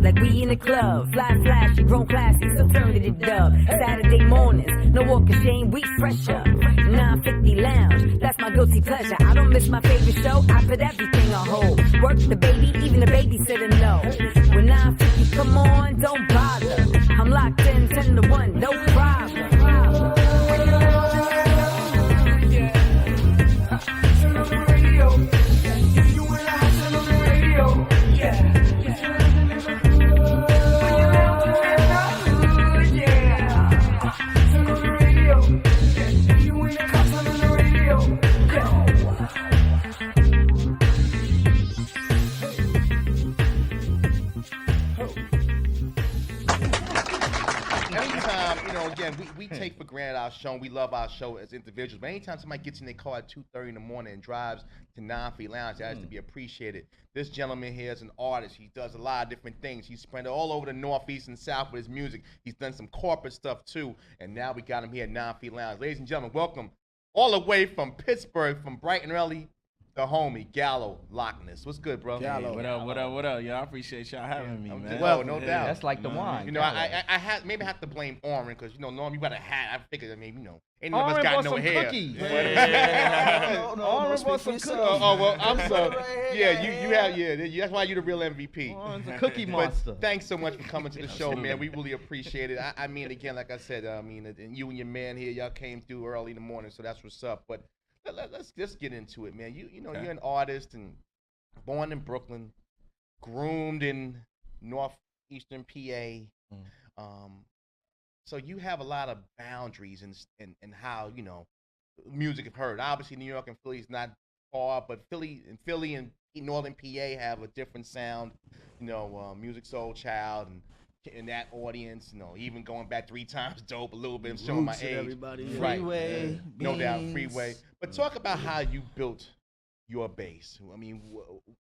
Like we in the club, fly flashy, grown classy, so turn to the dub. Saturday mornings, no walk of shame, we fresher. 950 lounge, that's my guilty pleasure. I don't miss my favorite show, I put everything on hold. Work the baby, even the babysitter no. When 950 come on, don't bother. I'm locked in 10 to 1, no problem. Turn on the radio. You and I turn on the radio. Yeah. Again, we take for granted our show, and we love our show as individuals. But anytime somebody gets in their car at 2:30 in the morning and drives to 950 Lounge, that has to be appreciated. This gentleman here is an artist. He does a lot of different things. He's spread all over the Northeast and South with his music. He's done some corporate stuff too, and now we got him here at 950 Lounge. Ladies and gentlemen, welcome all the way from Pittsburgh, from bright and early, the homie, Gallo Locknez. What's good, bro? Gallo. What up? Y'all appreciate y'all having me, man. Well, no doubt. That's like the wine. You know, I maybe have to blame Oren, because, you know, Norm, you got a hat. I figured, I mean, you know, any of us got no hair. Cookies. Oren bought some cookies. Oh, well, I'm sorry. Yeah, you have, that's why you're the real MVP. Oren's a cookie monster. But thanks so much for coming to the show, man. We really appreciate it. I mean, again, like I said, and you and your man here, y'all came through early in the morning, so that's what's up. But let's just get into it, man. You know, okay. You're an artist and born in Brooklyn, groomed in northeastern PA. So you have a lot of boundaries in how, you know, music is heard. Obviously, New York and Philly is not far, but Philly and northern PA have a different sound. You know, Music Soul Child and in that audience, you know, even going back 3 times dope a little bit, I'm showing my age. Everybody, right. Freeway, no doubt, Freeway. But talk about how you built your base. I mean,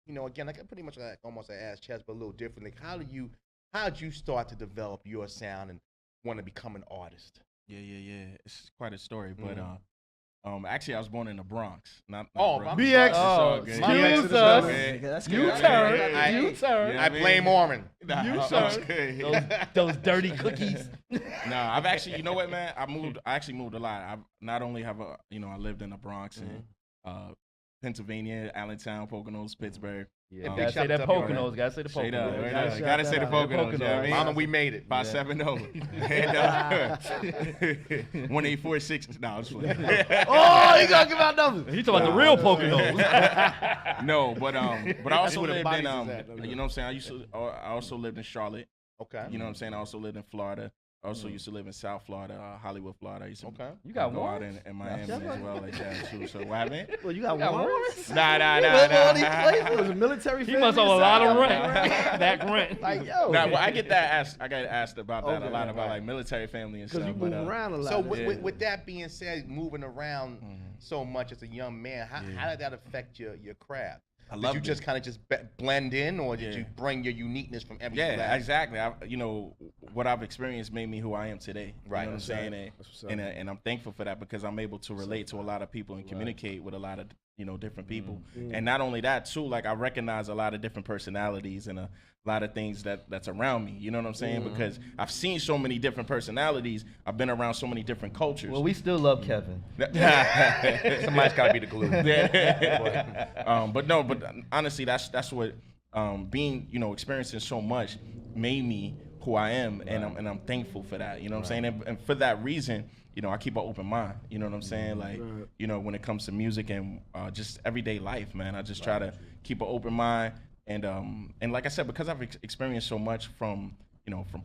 you know, again, like pretty much like almost I asked Chess, but a little differently. How did you start to develop your sound and want to become an artist? Yeah. It's quite a story, but actually, I was born in the Bronx. Not Bronx. BX. Excuse us. U-turn. I blame Oren. Those dirty cookies. No, I've actually, you know what, man? I actually moved a lot. I not only have I lived in the Bronx and Pennsylvania, Allentown, Poconos, Pittsburgh. Yeah, gotta say the Poconos. Gotta say the Poconos. Gotta say the Poconos. Right? Mama, we made it. 570. And 1846. No, I'm just playing. Oh, he talking about numbers. He talking about the real Poconos. No, but I also lived in you know what I'm saying. I also lived in Charlotte. Okay. You know what I'm saying. I also lived in Florida. I also used to live in South Florida, Hollywood, Florida. I used to you got go out in Miami as well, like that too. So what happened? Well, you got warrants? Nah. All these places was a military. He must owe a lot of rent. Back rent. Like yo. Nah, well, I get asked about that a lot about like military family and stuff. Because you move around a lot. So with that being said, moving around so much as a young man, how did that affect your craft? Did you just kind of blend in, or did you bring your uniqueness from everything? Yeah, exactly. You know, what I've experienced made me who I am today. Right. You know what I'm saying? And I'm thankful for that, because I'm able to relate to a lot of people and communicate with a lot of, you know, different people. And not only that, too, like I recognize a lot of different personalities and a lot of things that's around me. You know what I'm saying? Because I've seen so many different personalities. I've been around so many different cultures. Well, we still love Kevin. Somebody's got to be the glue. But honestly, that's what being, you know, experiencing so much made me who I am, and I'm thankful for that. You know what I'm saying? And for that reason, you know, I keep an open mind. You know what I'm saying? Like, you know, when it comes to music and just everyday life, man, I just try to keep an open mind. And like I said, because I've experienced so much from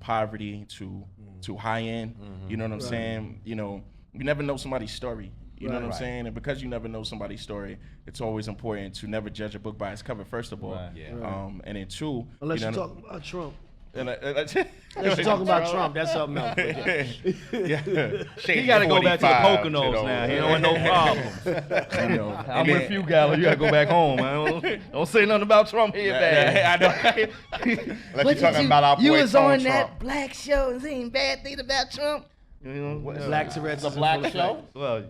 poverty to high end, you know what I'm saying? You know, you never know somebody's story. You know what I'm saying? And because you never know somebody's story, it's always important to never judge a book by its cover, first of all. Right. Yeah. And then two, unless you're talking about Trump. Unless you're talking about Trump, that's something else. Yeah. He got to go back to the Poconos now. He don't want no problems. You know, I'm with you, Gallo. You got to go back home, man. Don't say nothing about Trump here, man. I know. Unless you're talking about our boy You was on Trump. that black show and saying bad things about Trump. You know, Black Tourette's The black show? Well,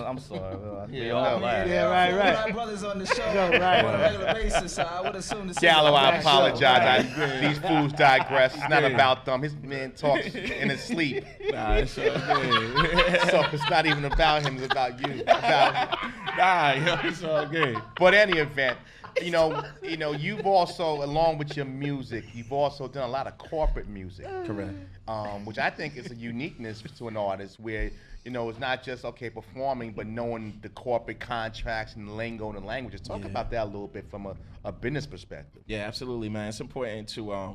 I'm sorry. Well, we all Yeah, laugh. Yeah, right. My brothers on the show right. on a regular basis, so I would assume the same. Gallo, I black apologize. show. These fools digress. It's not about them. His man talks in his sleep. Nah, it's all good. So it's not even about him. It's about you. It's all good. But any event, you know, you've also, along with your music, you've also done a lot of corporate music. Correct. Which I think is a uniqueness to an artist where, you know, it's not just, performing, but knowing the corporate contracts and the lingo and the languages. Talk about that a little bit from a business perspective. Yeah, absolutely, man. It's important to,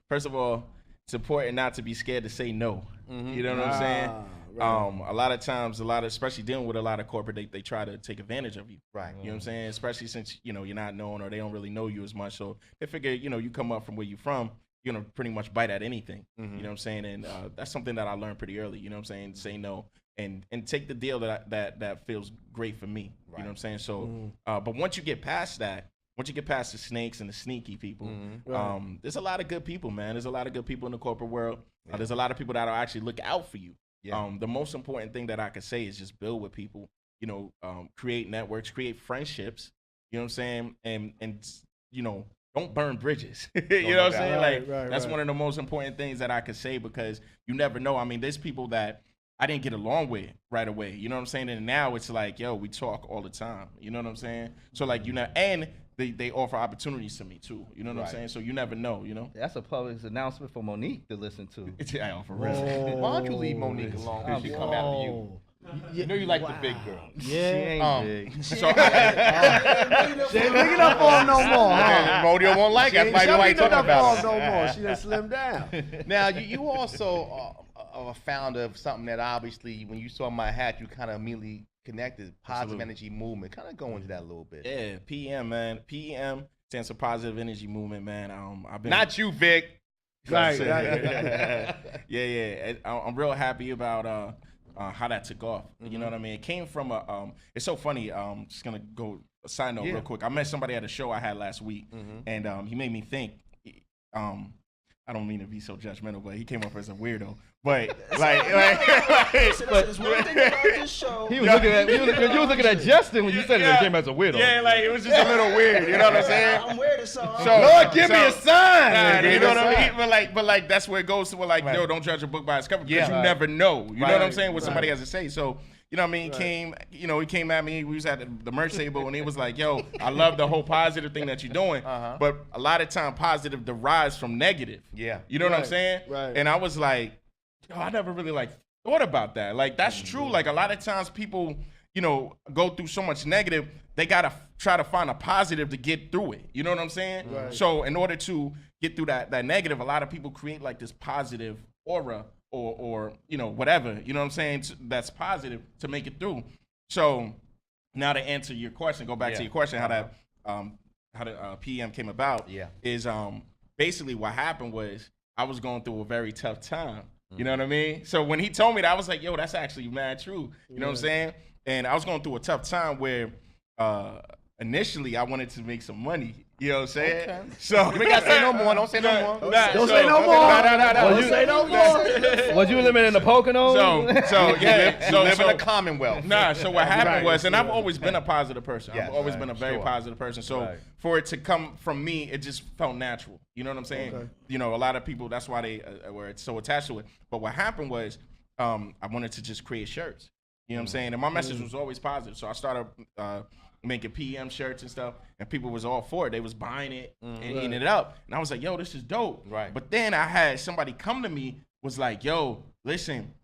first of all, it's important not to be scared to say no. You know what I'm saying? Right. A lot of times, especially dealing with a lot of corporate, they try to take advantage of you. Right. You know what I'm saying? Especially since, you're not known or they don't really know you as much. So they figure, you come up from where you're from, you're going to pretty much bite at anything. You know what I'm saying? And that's something that I learned pretty early. You know what I'm saying? Say no and take the deal that feels great for me. Right. You know what I'm saying? So, but once you get past that, once you get past the snakes and the sneaky people, there's a lot of good people, man. There's a lot of good people in the corporate world. There's a lot of people that'll actually look out for you. Yeah. The most important thing that I could say is just build with people, create networks, create friendships, you know what I'm saying? And don't burn bridges. You know what I'm saying? That's one of the most important things that I could say because you never know. I mean, there's people that I didn't get along with right away. You know what I'm saying? And now it's like, yo, we talk all the time. You know what I'm saying? So like, and they offer opportunities to me too. You know what I'm saying? So you never know, That's a public announcement for Monique to listen to. Yeah, for real. Why don't you leave Monique alone? Because she come after you. You know you like the big girl. Yeah. She ain't big. So, She ain't big enough for him no more. Modio won't like it. That's why you talking about no more. She done slimmed down. Now, you also are a founder of something that obviously, when you saw my hat, you kind of immediately connected, Positive Energy Movement. Kind of go into that a little bit. Yeah, PM, man. PM stands for Positive Energy Movement, man. I've been Not you, Vic. Right. Yeah. I'm real happy about how that took off. You know what I mean? It came from it's so funny. Just gonna go a side note real quick. I met somebody at a show I had last week, and he made me think. I don't mean to be so judgmental, but he came up as a weirdo. But There's one thing about this show. He was looking at you was looking at Justin when you said it came as a widow. Yeah, it was just a little weird. You know what I'm saying? I'm weird, so Lord, give me a sign. You know what I mean? But like that's where it goes to yo, don't judge a book by its cover because you never know. You know what I'm saying? What somebody has to say. So you know what I mean? He came at me. We was at the merch table, and he was like, yo, I love the whole positive thing that you're doing. But a lot of time, positive derives from negative. Yeah. You know what I'm saying? Right. And I was like, yo, I never really thought about that. Like, that's true. Like, a lot of times people, go through so much negative, they got to try to find a positive to get through it. You know what I'm saying? Right. So in order to get through that negative, a lot of people create like this positive aura or whatever, you know what I'm saying, that's positive to make it through. So now to answer your question, go back to your question, how the PM came about is basically what happened was I was going through a very tough time. You know what I mean? So when he told me that, I was like, yo, that's actually mad true. You know what I'm saying? And I was going through a tough time where initially I wanted to make some money. You know what I'm saying? Okay. So You ain't got to say no more. Don't say no more. Don't say no more. Don't say no more. Was you living in the Poconos? So You live in a Commonwealth. So what happened was, and I've always been a positive person. Yes, I've always been a very positive person. So for it to come from me, it just felt natural. You know what I'm saying? Okay. A lot of people, that's why they were so attached to it. But what happened was, I wanted to just create shirts. You know what I'm saying? And my message was always positive. So I started making PM shirts and stuff, and people was all for it. They was buying it and eating it up. And I was like, yo, this is dope. Right. But then I had somebody come to me, was like, yo, listen,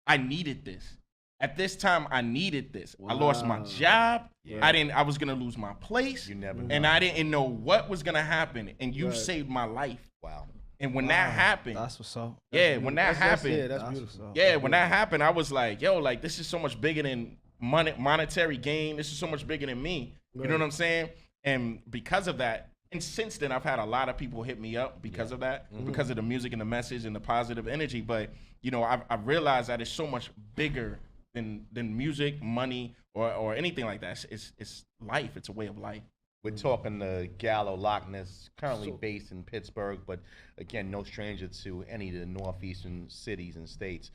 I needed this. At this time, I needed this. Wow. I lost my job. Yeah. I was gonna lose my place. You never know. And I didn't know what was gonna happen. And you saved my life. Wow. And when that happened, that's what's up. When that happened, that's beautiful. when that happened, I was like, yo, like this is so much bigger than monetary gain. This is so much bigger than me. You know what I'm saying? And because of that, and since then, I've had a lot of people hit me up because of that, because of the music and the message and the positive energy. But, you know, I've realized that it's so much bigger than music, money, or anything like that. It's life. It's a way of life. We're talking to Gallo Locknez, currently based in Pittsburgh, but again, no stranger to any of the northeastern cities and states.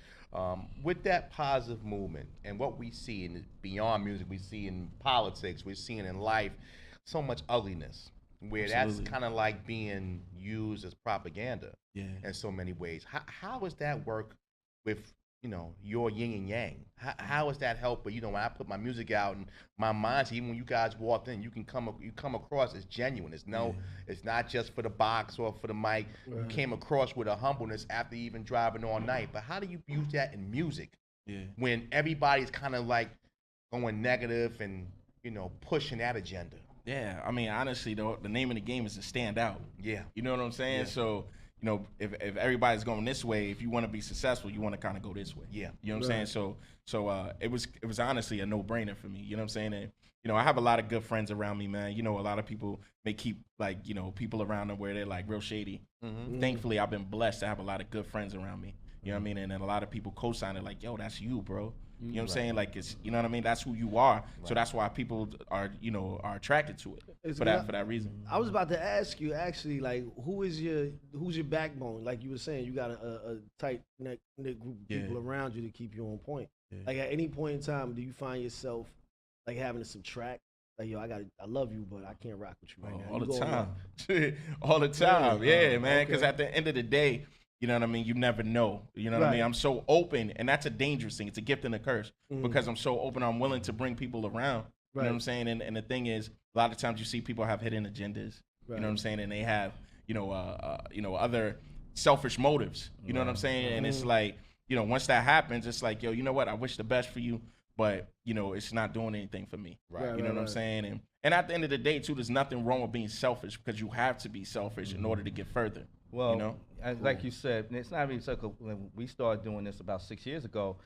With that positive movement and what we see in beyond music, we see in politics, we're seeing in life, so much ugliness, where that's kind of like being used as propaganda in so many ways. How does that work with, you know, your yin and yang? How does that help? But you know, when I put my music out and my mindset, even when you guys walked in, you come across as genuine. It's not just for the box or for the mic. Right. You came across with a humbleness after even driving all night. But how do you use that in music when everybody's kind of like going negative and, you know, pushing that agenda? Yeah, I mean, honestly, though, the name of the game is to stand out. Yeah, you know what I'm saying? Yeah. So, you know, if everybody's going this way, if you want to be successful, you want to kind of go this way. Yeah. You know what I'm saying? So it was honestly a no-brainer for me. You know what I'm saying? And, you know, I have a lot of good friends around me, man. You know, a lot of people may keep, like, you know, people around them where they're, like, real shady. Thankfully, I've been blessed to have a lot of good friends around me. You know what I mean? And then a lot of people co-sign it like, yo, that's you, bro. You know what I'm saying? Like, it's, you know what I mean? That's who you are. So that's why people are, you know, are attracted to it for that reason. I was about to ask you, actually, like, who's your backbone? Like you were saying, you got a tight knit group of people around you to keep you on point. Like, at any point in time, do you find yourself, like, having to subtract? Like, yo, I love you, but I can't rock with you right now. All the time. All the time. Yeah, man. Because at the end of the day, you know what I mean? You never know. You know what I mean? I'm so open, and that's a dangerous thing. It's a gift and a curse because I'm so open. I'm willing to bring people around. You know what I'm saying? And the thing is, a lot of times you see people have hidden agendas. You know what I'm saying? And they have, you know, other selfish motives. You know what I'm saying? And it's like, you know, once that happens, it's like, yo, you know what? I wish the best for you, but you know, it's not doing anything for me. You know what I'm saying? And at the end of the day, too, there's nothing wrong with being selfish because you have to be selfish in order to get further. Well, you know? Like you said, it's not even so. When we started doing this about 6 years ago,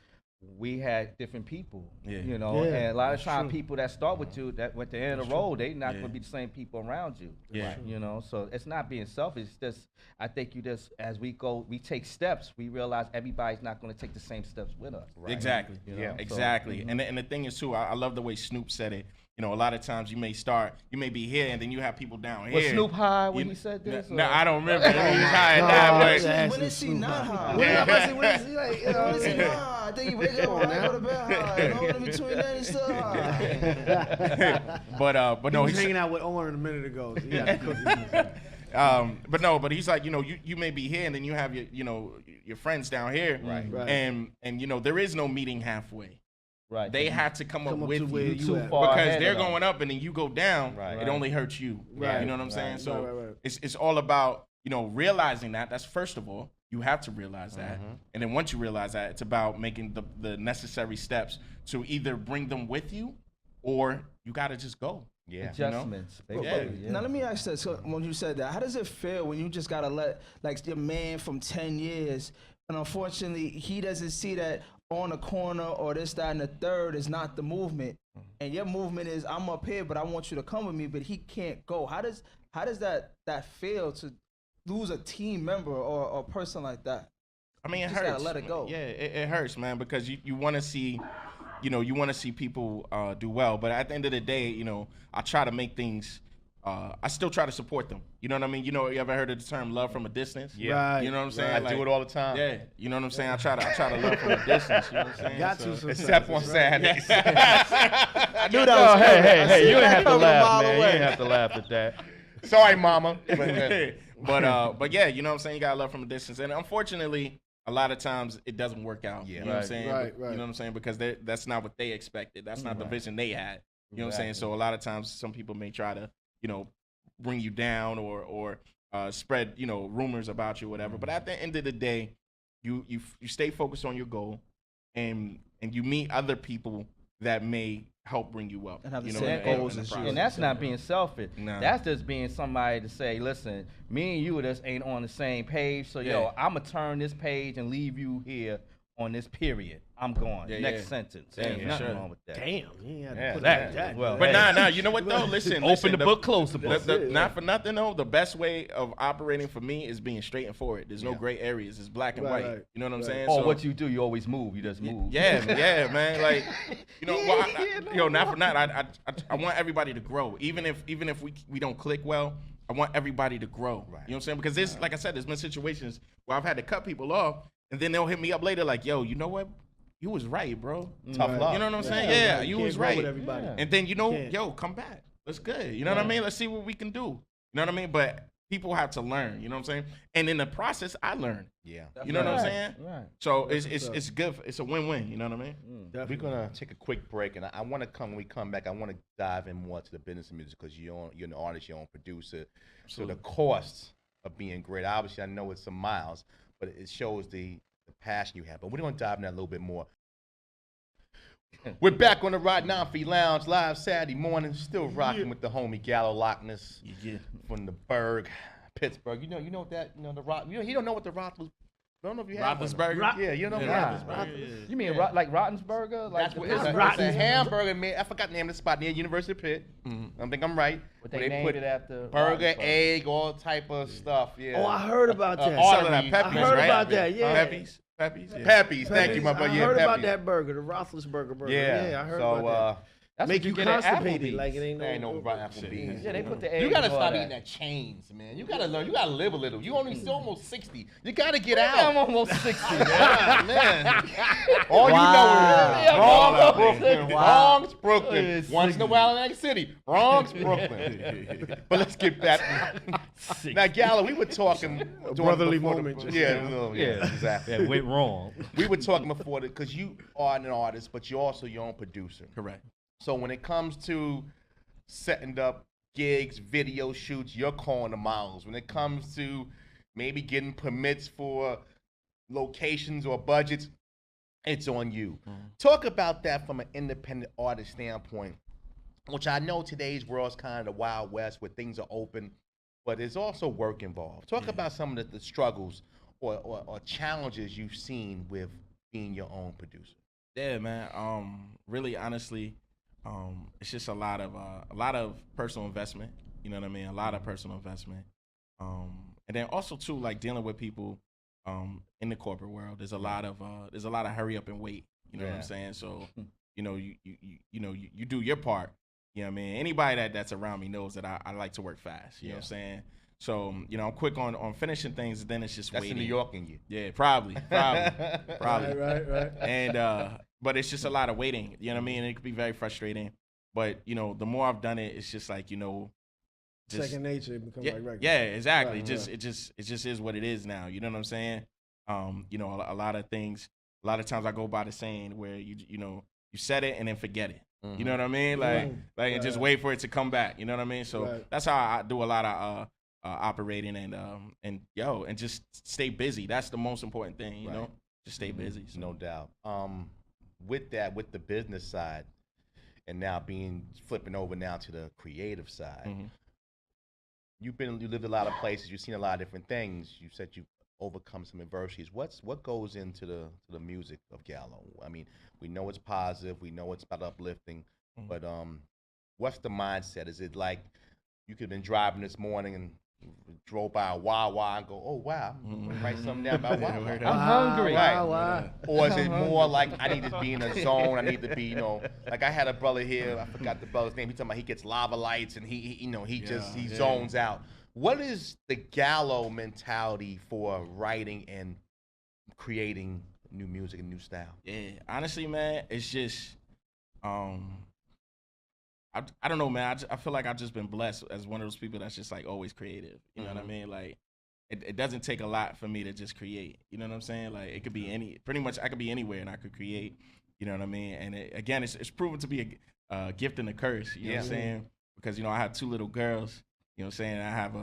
we had different people, you know, and a lot of times people that start with you, that at the end of the road, they not going to be the same people around you. You know, so it's not being selfish. It's just, I think you just, as we go, we take steps, we realize everybody's not going to take the same steps with us. Exactly. You know? Exactly. And the thing is, too, I love the way Snoop said it. You know, a lot of times you may be here and then you have people down here. Was Snoop high when he said this? No, I don't remember. He was high at that, when is he not high? When is he like, you know, when is he not high? I think he wake up and go to bed high. And all in between that, he's still high. but no, he was hanging out with Owen a minute ago. So he had cookies. But he's like, you know, you may be here and then you have your friends down here. Right. And you know, there is no meeting halfway. Right. They have to come up with you too far because they're going up and then you go down. Right. It only hurts you. Right. You know what I'm saying? So it's all about, you know, realizing that. That's first of all, you have to realize that. And then once you realize that, it's about making the necessary steps to either bring them with you or you got to just go. Yeah. Adjustments. You know? Now let me ask this. So when you said that, how does it feel when you just got to let, like, your man from 10 years, and unfortunately he doesn't see that on the corner or this, that, and the third is not the movement, and your movement is I'm up here, but I want you to come with me, but he can't go. How does that feel to lose a team member or a person like that? I mean, it just hurts. Gotta let it go. Yeah, it hurts, man, because you want to see, you know, you want to see people do well, but at the end of the day, you know, I try to make things. I still try to support them. You know what I mean? You know, you ever heard of the term love from a distance? Yeah. Right. You know what I'm saying? I do it all the time. Yeah. You know what I'm saying? I try to love from a distance. You know what I'm saying? Got to except on Saturdays. I knew that was hey, you didn't have to laugh, man. You didn't have to laugh at that. Sorry, mama. But yeah, you know what I'm saying? You got to love from a distance. And unfortunately, a lot of times it doesn't work out. You know what I'm saying? Right. You know what I'm saying? Because that's not what they expected. That's not the vision they had. You know what I'm saying? So a lot of times some people may try to, you know, bring you down or spread, you know, rumors about you, whatever. But at the end of the day, you stay focused on your goal, and you meet other people that may help bring you up. And have the you know, same goals as you. And that's not being selfish. Nah. That's just being somebody to say, listen, me and you just ain't on the same page. So, yo, I'm going to turn this page and leave you here on this period. I'm gone. Next sentence. Ain't nothing wrong with that. Damn, you ain't had to put that. Well, But nah, you know what though? Listen, Open the book, close the book. Not for nothing though. The best way of operating for me is being straight and forward. There's no gray areas. It's black and white. Right. You know what I'm saying? Oh, what you do, you always move. You just move. Yeah, man. Like, you know, not for nothing. I want everybody to grow. Even if we don't click well, I want everybody to grow. Right. You know what I'm saying? Because there's, like I said, there's been situations where I've had to cut people off, and then they'll hit me up later like, yo, you know what? You was right, bro. Tough love. You know what I'm saying? Yeah, you was right. With everybody. And then, yo, come back. That's good. You know what I mean? Let's see what we can do. You know what I mean? But people have to learn. You know what I'm saying? And in the process, I learned. Yeah. You know what I'm saying? Right. So it's good. It's a win-win. You know what I mean? We're gonna take a quick break, and I want to when we come back, I want to dive in more to the business of music because you're an artist, you're an producer. Absolutely. So the costs of being great. Obviously, I know it's some miles, but it shows the passion you have. But we're gonna dive in that a little bit more. We're back on the Rod Nonfi Lounge live Saturday morning, still rocking with the homie Gallo Locknez from the Berg, Pittsburgh. You know the Rock. He don't know what the Rock was. I don't know if you have Roethlisberger? Yeah, you know You mean like Rottensberger? Like That's what it's a hamburger, man. I forgot the name of the spot near University of Pitt. I think I'm right. But they named it after burger, egg, all type of stuff. Yeah. Oh, I heard about that. All of that. Peppies, I heard right? about that. Yeah. Peppies. Yeah. Peppies. Thank you, my brother. I Yeah, heard about Peppies. that burger, the Roethlisberger burger. Yeah. I heard about that. That's Make what you get at constipated, Applebee's. like it Ain't no Applebee's. Yeah, they put the egg. You gotta and all stop that. eating at chains, man. You gotta learn. You gotta live a little. You only still almost 60. You gotta get out. I'm almost 60, man. Man. All you know is Bronx, Brooklyn. Bronx, Brooklyn. Once in a while in Atlantic City. Bronx, Brooklyn. But let's get back. Now, Gallo, we were talking. A brotherly moment. Yeah, exactly. That went wrong. We were talking before because you are an artist, but you're also your own producer. Correct. So when it comes to setting up gigs, video shoots, you're calling the models. When it comes to maybe getting permits for locations or budgets, it's on you. Talk about that from an independent artist standpoint, which I know today's world's kind of the Wild West where things are open, but there's also work involved. Talk about some of the struggles or challenges you've seen with being your own producer. Yeah, man. Really, honestly, it's just a lot of personal investment. You know what I mean? A lot of personal investment. And then also too, like dealing with people in the corporate world. There's a lot of hurry up and wait. You know what I'm saying? So, you do your part. You know what I mean? Anybody that's around me knows that I like to work fast. You know what I'm saying? So, I'm quick on finishing things. Then it's just That's waiting. in New York in you. Yeah, probably. Right. And but it's just a lot of waiting. You know what I mean? It could be very frustrating. But the more I've done it, it's just like just, second nature, it becomes like regular. Yeah, exactly. Right, it just is what it is now. You know what I'm saying? A lot of things. A lot of times I go by the saying where you set it and then forget it. You know what I mean? And just wait for it to come back. You know what I mean? So that's how I do a lot of operating and just stay busy. That's the most important thing. You know, just stay busy. So. No doubt. With the business side, and now flipping over now to the creative side. You lived a lot of places. You've seen a lot of different things. You said you overcome some adversities. What goes into the music of Gallo? I mean, we know it's positive. We know it's about uplifting. But what's the mindset? Is it like you could have been driving this morning and drove by a Wawa and go, oh wow, write something down about Wawa. I'm hungry. Right. Or is it more like I need to be in a zone? I need to be, like I had a brother here. I forgot the brother's name. He talking about he gets lava lights and he zones out. What is the Gallo mentality for writing and creating new music and new style? Yeah, honestly, man, it's just I don't know, man. I feel like I've just been blessed as one of those people that's just like always creative. You know what I mean? Like it doesn't take a lot for me to just create. You know what I'm saying? Like it could be pretty much I could be anywhere and I could create. You know what I mean? And it's proven to be a gift and a curse. You know what I'm saying? Because I have two little girls. You know what I'm saying? I have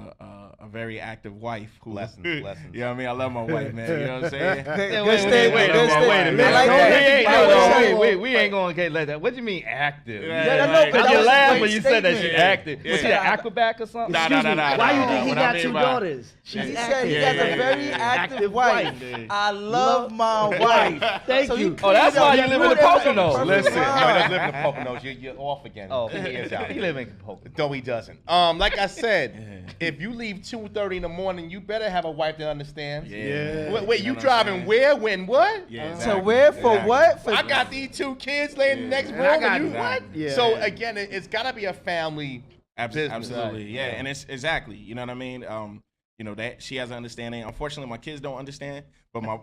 a very active wife who Blessings. You know what I mean? I love my wife, man. You know what I'm saying? Wait a minute. Wait, we ain't gonna get like that. What do you mean active? You laugh when you said that she active. Was she an acrobat or something? Nah. Why you think he got two daughters? He said he has a very active wife. I love my wife. Thank you. Oh, that's why you live in the Poconos. Listen, no, he doesn't live in the Poconos. You're off again. Oh, he is out. he live in Poconos. No, he doesn't. Like I said, if you leave 2:30 in the morning, you better have a wife that understands. Yeah. Wait, you driving where, when, what? Yeah, So where for what? For I got these 2 kids laying in the next room. I got and you that. what? Yeah. So again, it's got to be a family business. Absolutely, yeah, and it's exactly, you know what I mean. You know that she has an understanding. Unfortunately, my kids don't understand, but my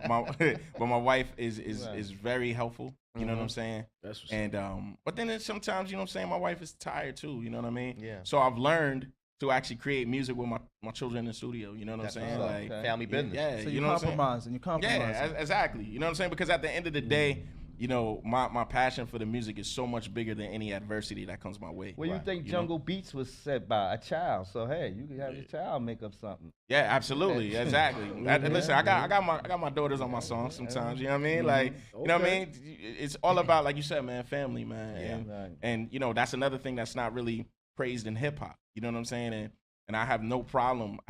but my wife is very helpful. You know what I'm saying? That's what's and but then sometimes, you know what I'm saying, my wife is tired too. You know what I mean? Yeah. So I've learned to actually create music with my children in the studio. You know what That's I'm saying? what's up. Like Family business. Yeah. So you you know what I'm saying? compromise and you compromise. Yeah, exactly. You know what I'm saying? Because at the end of the day, you know, my passion for the music is so much bigger than any adversity that comes my way. Well, you think Jungle Beats was set by a child, so hey, you can have your child make up something. Yeah, absolutely, exactly. Listen, I got my daughters on my songs sometimes. You know what I mean? Like, you know what I mean? It's all about, like you said, man, family, man. And you know, that's another thing that's not really praised in hip hop. You know what I'm saying? And I have no problem.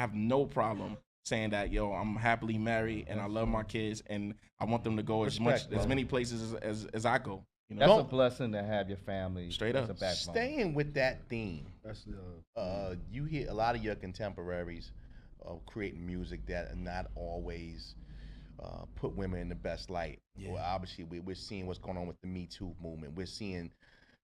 Saying that, yo, I'm happily married and I love my kids and I want them to go as many places as I go. You know? That's a blessing to have your family Straight as up. a backbone. Staying with that theme, That's you hear a lot of your contemporaries creating music that are not always put women in the best light. Yeah. Well, obviously, we're seeing what's going on with the Me Too movement. We're seeing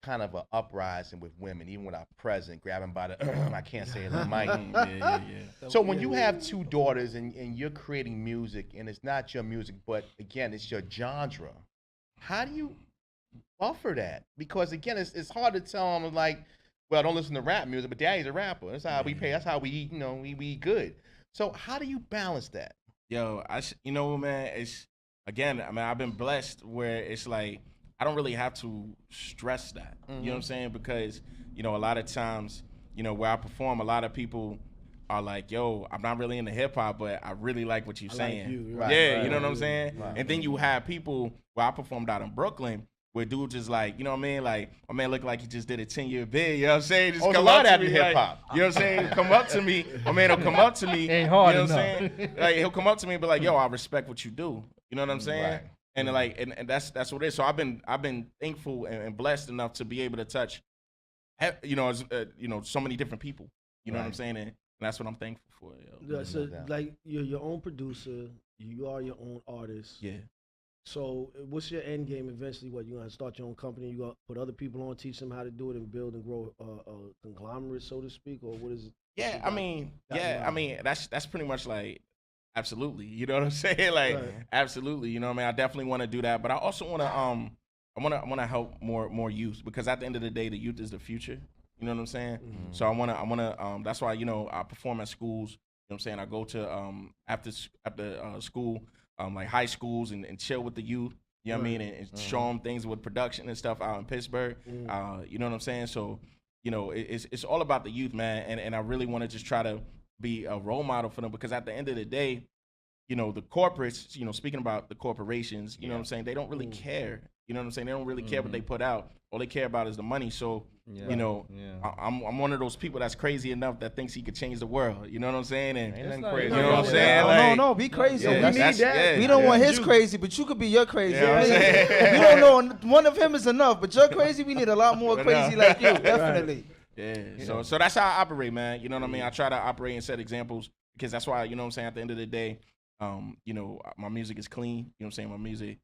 kind of an uprising with women, even with our president grabbing by the I can't say it on the mic. Yeah. So when you have 2 daughters and you're creating music and it's not your music, but again, it's your genre, how do you buffer that? Because again, it's hard to tell them, like, well, don't listen to rap music, but daddy's a rapper. That's how we pay. That's how we eat, we eat good. So how do you balance that? Yo, you know, man, it's, again, I mean, I've been blessed where it's like, I don't really have to stress that. You know what I'm saying? Because, you know, a lot of times, you know, where I perform, a lot of people are like, yo, I'm not really into hip hop, but I really like what you're saying. Like you, you know what I'm saying? Right. And then you have people where I performed out in Brooklyn where dudes just like, you know what I mean? Like, my man look like he just did a 10-year bid, you know what I'm saying? Just come up to me, hip hop. you know what I'm saying? Come up to me. My man will come up to me. Ain't hard you know what enough. I'm saying? Like, he'll come up to me and be like, yo, I respect what you do. You know what I'm saying? Right. And like, and that's what it is. So I've been thankful and blessed enough to be able to touch, you know, so many different people. You know what I'm saying? And that's what I'm thankful for. Yo. Yeah, so like you're your own producer, you are your own artist. Yeah. So what's your end game eventually? What, you gonna start your own company? You gonna put other people on, teach them how to do it, and build and grow a conglomerate, so to speak, or what is it? Yeah, I mean, that's pretty much like. Absolutely, you know what I'm saying? Like, absolutely, you know what I mean? I definitely want to do that, but I also want to, I want to help more youth, because at the end of the day, the youth is the future. You know what I'm saying? So I want to, that's why, you know, I perform at schools. You know what I'm saying? I go to after school, like high schools, and chill with the youth. You know what I mean? And show them things with production and stuff out in Pittsburgh. You know what I'm saying? So, you know, it's all about the youth, man, and I really want to just try to be a role model for them, because at the end of the day, you know, the corporates, you know, speaking about the corporations, you know what I'm saying, they don't really care. You know what I'm saying? They don't really care what they put out. All they care about is the money. So, you know, I'm one of those people that's crazy enough that thinks he could change the world. You know what I'm saying? And Ain't nothing you crazy. know what I'm saying? No, be crazy. Yeah, we that's- need that's- that. yeah, We don't yeah. want his crazy, but you could be your crazy. Yeah, I'm saying. You don't know, one of him is enough, but you're crazy. We need a lot more crazy like you, definitely. Yeah. So that's how I operate, man. You know what I mean? I try to operate and set examples, because that's why, you know what I'm saying, at the end of the day, you know, my music is clean. You know what I'm saying? My music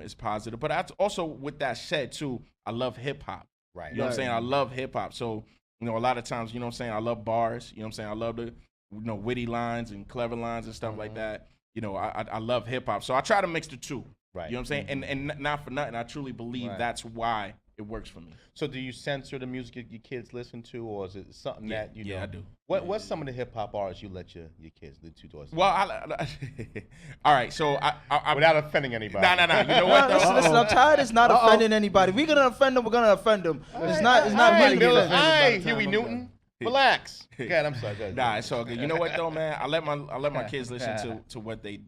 is positive. But I also, with that said, too, I love hip hop. Right. You know what I'm saying? I love hip hop. So, you know, a lot of times, you know what I'm saying, I love bars. You know what I'm saying? I love the, you know, witty lines and clever lines and stuff like that. You know, I love hip hop. So I try to mix the two. Right. You know what I'm saying? And not for nothing, I truly believe that's why it works for me. So do you censor the music your kids listen to, or is it something that you know? Yeah, I do. What's some of the hip hop artists you let your kids, the 2 daughters? Well, all right. So I without offending anybody. No. You know what? Listen, I'm tired. It's not offending anybody. We're gonna offend them. We're gonna offend them. It's not me. All right, Huey Newton. Relax. God, I'm sorry. Go ahead. Nah, it's all good. You know what though, man? I let my kids listen to what they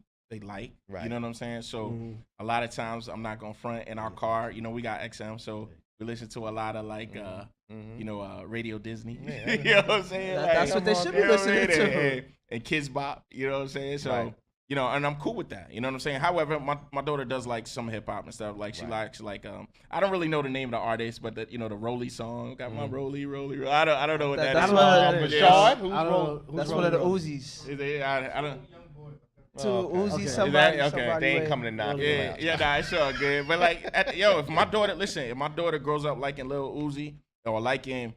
like. Right. You know what I'm saying? So a lot of times I'm not gonna front in our car. You know, we got XM, so we listen to a lot of like you know, Radio Disney. Yeah. You know what I'm saying? That's what they should be listening to. And Kids Bop. You know what I'm saying? So. Right. You know, and I'm cool with that. You know what I'm saying? However, my daughter does like some hip hop and stuff. Like she likes like I don't really know the name of the artist, but the the Rolly song. Got my Rolly. I don't know what that That's is. Rashad? Who's That's one of the Uzis. Is it, I don't. To Uzi, okay. somebody. Is that- okay. somebody They ain't with- coming to knock you Yeah, out. yeah, nah, it's all good. But like, if my daughter grows up liking Lil Uzi or liking,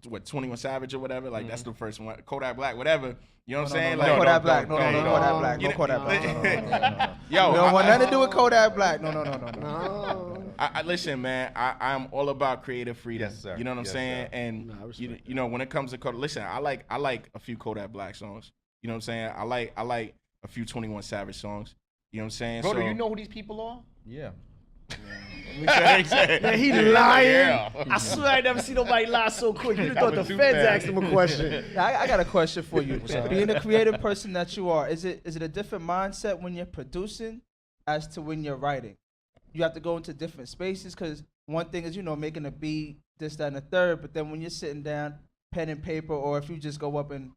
what 21 Savage or whatever, like that's the first one. Kodak Black, whatever. You know what I'm saying? No, Like, Kodak Black. No, no, Kodak Black. You No, know- Kodak Black. No. Yo, We don't want I- nothing to do with Kodak Black. No. I listen, man. I'm all about creative freedom. Yes, sir. You know what I'm Yes, saying? sir. And Nah, I respect you know, when it comes to Kodak, listen, I like a few Kodak Black songs. You know what I'm saying? I like a few 21 Savage songs. You know what I'm saying? Bro, so, do you know who these people are? Yeah. Man, he lying. Yeah. I swear I never see nobody lie so quick. You That thought the was too feds fast. asked him a question. Now, I got a question for you. Being the creative person that you are, is it a different mindset when you're producing as to when you're writing? You have to go into different spaces because one thing is, making a beat, this, that, and the third, but then when you're sitting down, pen and paper, or if you just go up and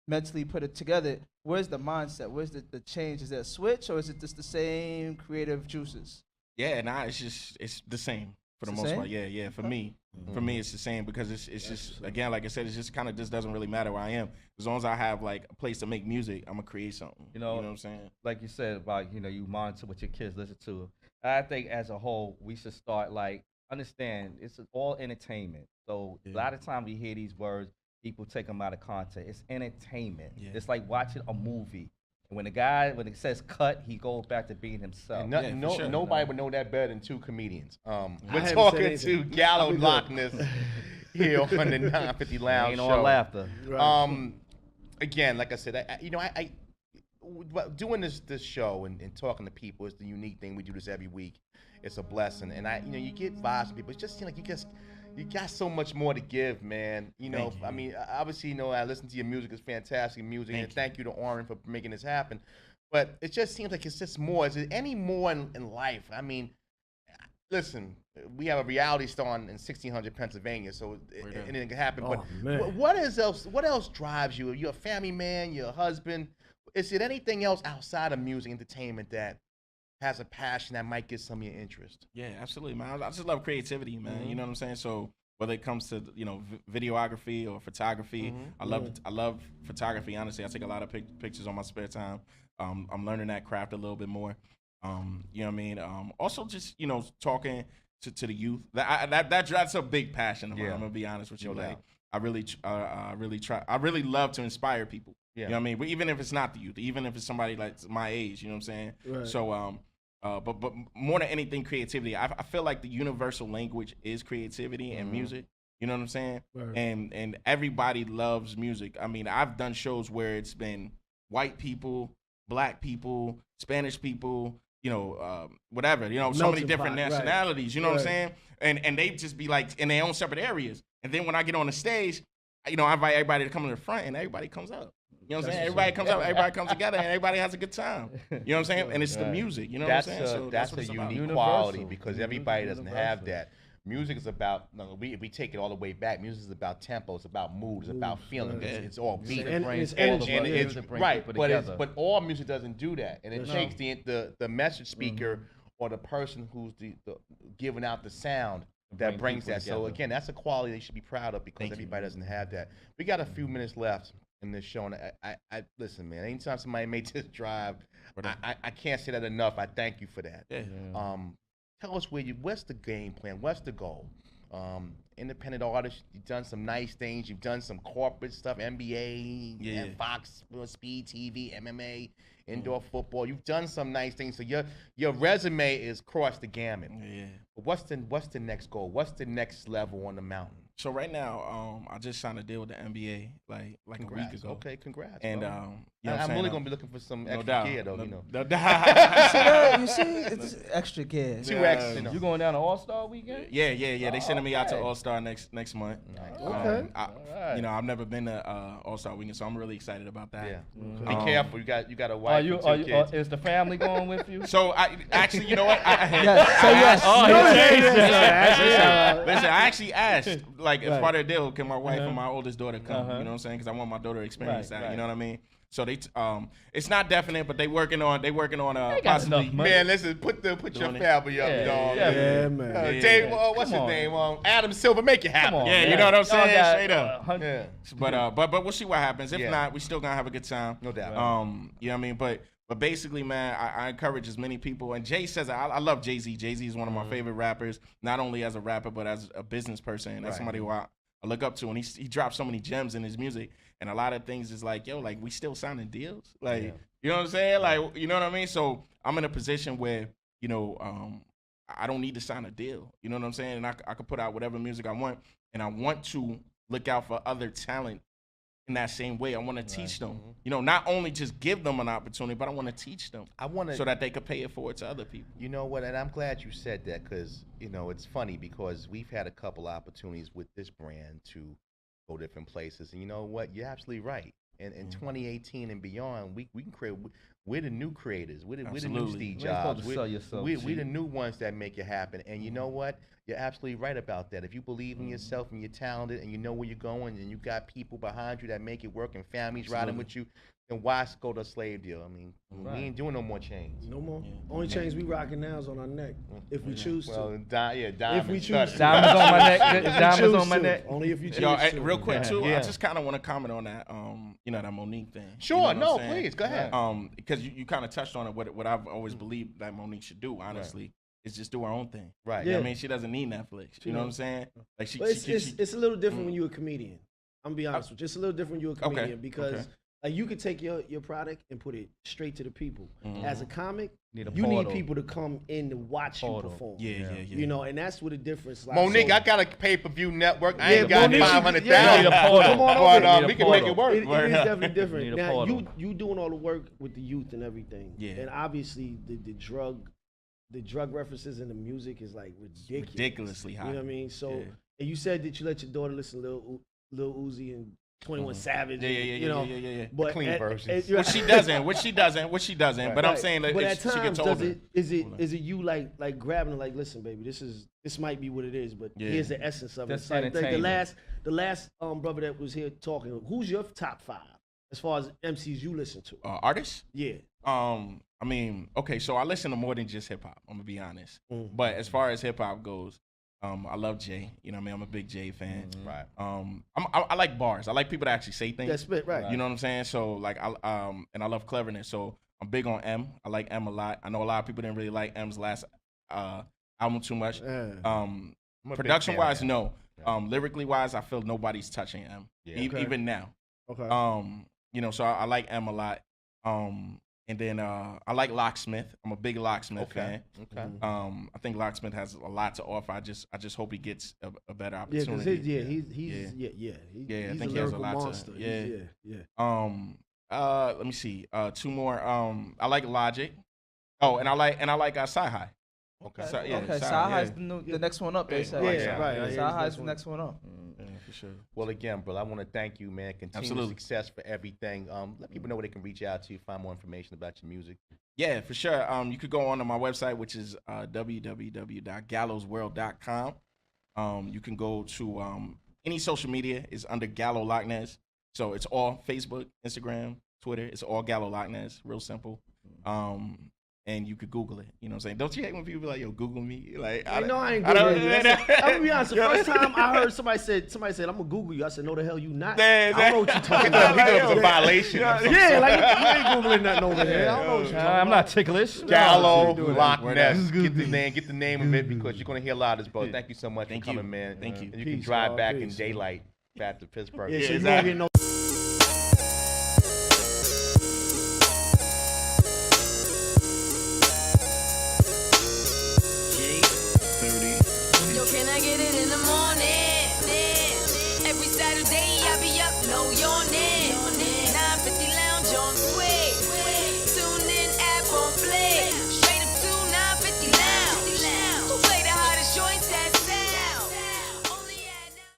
mentally put it together, where's the mindset? Where's the change? Is there a switch or is it just the same creative juices? Yeah, nah, it's the same for the It's the most same? part. Yeah. For me, it's the same because it's just again, like I said, it's just kind of just doesn't really matter where I am as long as I have like a place to make music. I'm gonna create something. You know what I'm saying? Like you said about, you monitor what your kids listen to. I think as a whole, we should start understand it's all entertainment. So a lot of times we hear these words, people take them out of context. It's entertainment. Yeah. It's like watching a movie. And when it says cut, he goes back to being himself. And for sure. nobody would know that better than two comedians. We're haven't talking said to anything. Gallo I'll be good. Locknez here on the 950 Lounge Ain't Show. all laughter. Again, like I said, I doing this show and talking to people is the unique thing. We do this every week. It's a blessing, and you get vibes from people. It's just like you got so much more to give, man. I mean, obviously, I listen to your music. It's fantastic music, and thank you to Oren for making this happen. But it just seems like it's just more. Is there any more in life? I mean, listen, we have a reality star in 1600 Pennsylvania, so anything can happen. Oh, man. But what else drives you? You're a family man. You're a husband. Is it anything else outside of music, entertainment that has a passion that might get some of your interest? Yeah, absolutely, man. I just love creativity, man. You know what I'm saying? So whether it comes to videography or photography, I love photography. Honestly, I take a lot of pictures on my spare time. I'm learning that craft a little bit more. You know what I mean? Also, just talking to the youth. That's a big passion of mine. I'm gonna be honest with you. No doubt. I really love to inspire people. Yeah. You know what I mean? But even if it's not the youth, even if it's somebody like my age, you know what I'm saying? Right. So but more than anything, creativity. I feel like the universal language is creativity and music. You know what I'm saying? Right. And everybody loves music. I mean, I've done shows where it's been white people, black people, Spanish people, whatever. So many Melting different pot, right. nationalities. You know what I'm Right. saying? And they just be like in their own separate areas. And then when I get on the stage, I invite everybody to come to the front, and everybody comes up. You know what I'm saying? Everybody comes up, everybody comes together, and everybody has a good time. You know what I'm saying? And it's the music. You know what I'm saying? So that's what a it's about. unique quality because everybody doesn't have that. Music is about, we take it all the way back. Music is about tempo. It's about mood. It's about feeling. It's all beat. And brings it's all energy. of us it's to bring right, people but together. but all music doesn't do that, and it takes the message speaker or the person who's the giving out the sound that bring brings people that. So together. again, that's a quality they should be proud of because everybody doesn't have that. We got a few minutes left in this show, and I listen, man. Anytime somebody makes this drive, I can't say that enough. I thank you for that. Yeah. Tell us what's the game plan? What's the goal? Independent artist, you've done some nice things. You've done some corporate stuff, NBA, and Fox, Speed TV, MMA, indoor football. You've done some nice things. So your resume is across the gamut. Yeah. But what's the next goal? What's the next level on the mountain? So right now, I just signed a deal with the NBA like a week ago. Okay, congrats. And bro. You know I'm really gonna be looking for some extra doubt. gear though. You know, You see, it's extra gear. 2X. You going down to All-Star weekend? Yeah. They sending me out to okay. All-Star next month. Okay. You know, I've never been to All-Star weekend, so I'm really excited about that. Yeah. Be careful. You got a wife and 2 kids. Is the family going with you? So I actually, you know what? Listen, I actually asked, like, as part of the deal, can my wife and my oldest daughter come? You know what I'm saying? Because I want my daughter to experience that. You know what I mean? So it's not definite, but they working on possibly. Man, listen, put your family up, dog. Yeah, man. Dave, what's his name? Adam Silver, make it happen. Yeah, you know what I'm saying? Straight up. Yeah. But we'll see what happens. If not, we still gonna have a good time. No doubt. You know what I mean? But basically, man, I encourage as many people. And Jay says, I love Jay-Z. Jay-Z is one of my favorite rappers, not only as a rapper, but as a business person. That's somebody who I look up to. And he drops so many gems in his music. And a lot of things is like, yo, like, we still signing deals? Like, you know what I'm saying? Like, you know what I mean? So I'm in a position where, you know, I don't need to sign a deal. You know what I'm saying? And I could put out whatever music I want. And I want to look out for other talent in that same way. I want to teach them, you know, not only just give them an opportunity, but I want to teach them so that they could pay it forward to other people. You know what? And I'm glad you said that because, you know, it's funny because we've had a couple opportunities with this brand to go different places. And you know what? You're absolutely right. And in 2018 and beyond, we can create. We're the new creators. We're the new Steve Jobs. We're the new ones that make it happen. And you know what? You're absolutely right about that. If you believe in yourself and you're talented and you know where you're going and you got people behind you that make it work and families riding with you, then why go to a slave deal? I mean, we ain't doing no more chains. No more. Only chains we rocking now is on our neck, if we choose to. Well, diamonds. If we choose to. Diamonds on my neck. Diamonds on my neck. Only if you choose Yo, to. real quick too, I just kind of want to comment on that, you know, that Monique thing. Sure, you know what I'm saying? Please, go ahead. Because you kind of touched on it. What I've always believed that Monique should do, honestly, is just do her own thing. Right. You know what I mean? She doesn't need Netflix. You know what I'm saying? Like it's a little different when you're a comedian. I'm gonna be honest with you. It's a little different when you're a comedian because like you could take your product and put it straight to the people. As a comic, you need people to come in to watch you perform. Yeah. You know, and that's what the difference. Like, Monique, I got a pay-per-view network. I ain't got Monique, 500,000. Come on But we can make it work. It is definitely different. Now portal. you doing all the work with the youth and everything. Yeah. And obviously the drug references in the music is like ridiculously high. You know what I mean? So and you said that you let your daughter listen to Lil Uzi and 21 Savage. Yeah. But clean versions. Which she doesn't. But I'm saying that but at she times, gets older. is it you like grabbing it, like, listen, baby, this might be what it is, but here's the essence of it. That's Like the entertainment. last brother that was here talking, who's your top 5 as far as MCs you listen to? Artists? Yeah. I mean, okay, so I listen to more than just hip hop. I'm gonna be honest. But as far as hip hop goes, I love Jay. You know what I mean? I'm a big Jay fan. Right. I like bars. I like people that actually say things. That's spit, right. You know what I'm saying? So like and I love cleverness. So I'm big on M. I like M a lot. I know a lot of people didn't really like M's last album too much. Production wise, no. Lyrically wise, I feel nobody's touching M. Even now. Okay. You know, so I like M a lot. And then I like Locksmith. I'm a big Locksmith fan. Okay. I think Locksmith has a lot to offer. I just hope he gets a better Yeah, opportunity. He's I think a he has a lyrical lot monster. to. Let me see. 2 more. I like Logic. Oh, and I like Sci-Hi. Okay. Sci-Hi's the next one up. They say. Right. Sci-Hi's the next one up. Yeah, for sure. Well, again, bro, I want to thank you, man. Continued success for everything. Let people know where they can reach out to you, find more information about your music. Yeah, for sure. You could go on to my website, which is www.gallosworld.com. You can go to any social media is under Gallo Locknez. So it's all Facebook, Instagram, Twitter. It's all Gallo Locknez. Real simple. And you could Google it. You know what I'm saying? Don't you hate when people be like, yo, Google me? Like, I ain't Googling you. I'm gonna be honest. The first time I heard somebody said, I'm gonna Google you. I said, no, the hell you not. I don't know what you talking about. He thought it was a violation. Yeah, like you ain't Googling nothing over there. I don't know what you talking about. I'm not ticklish. Gallo Locknez. Get the name of it because you're gonna hear a lot of this, bro. Thank you so much for coming, man. Thank you. And you can drive back in daylight back to Pittsburgh. Yeah, so you won't get no. Yo, can I get it in the morning? know you're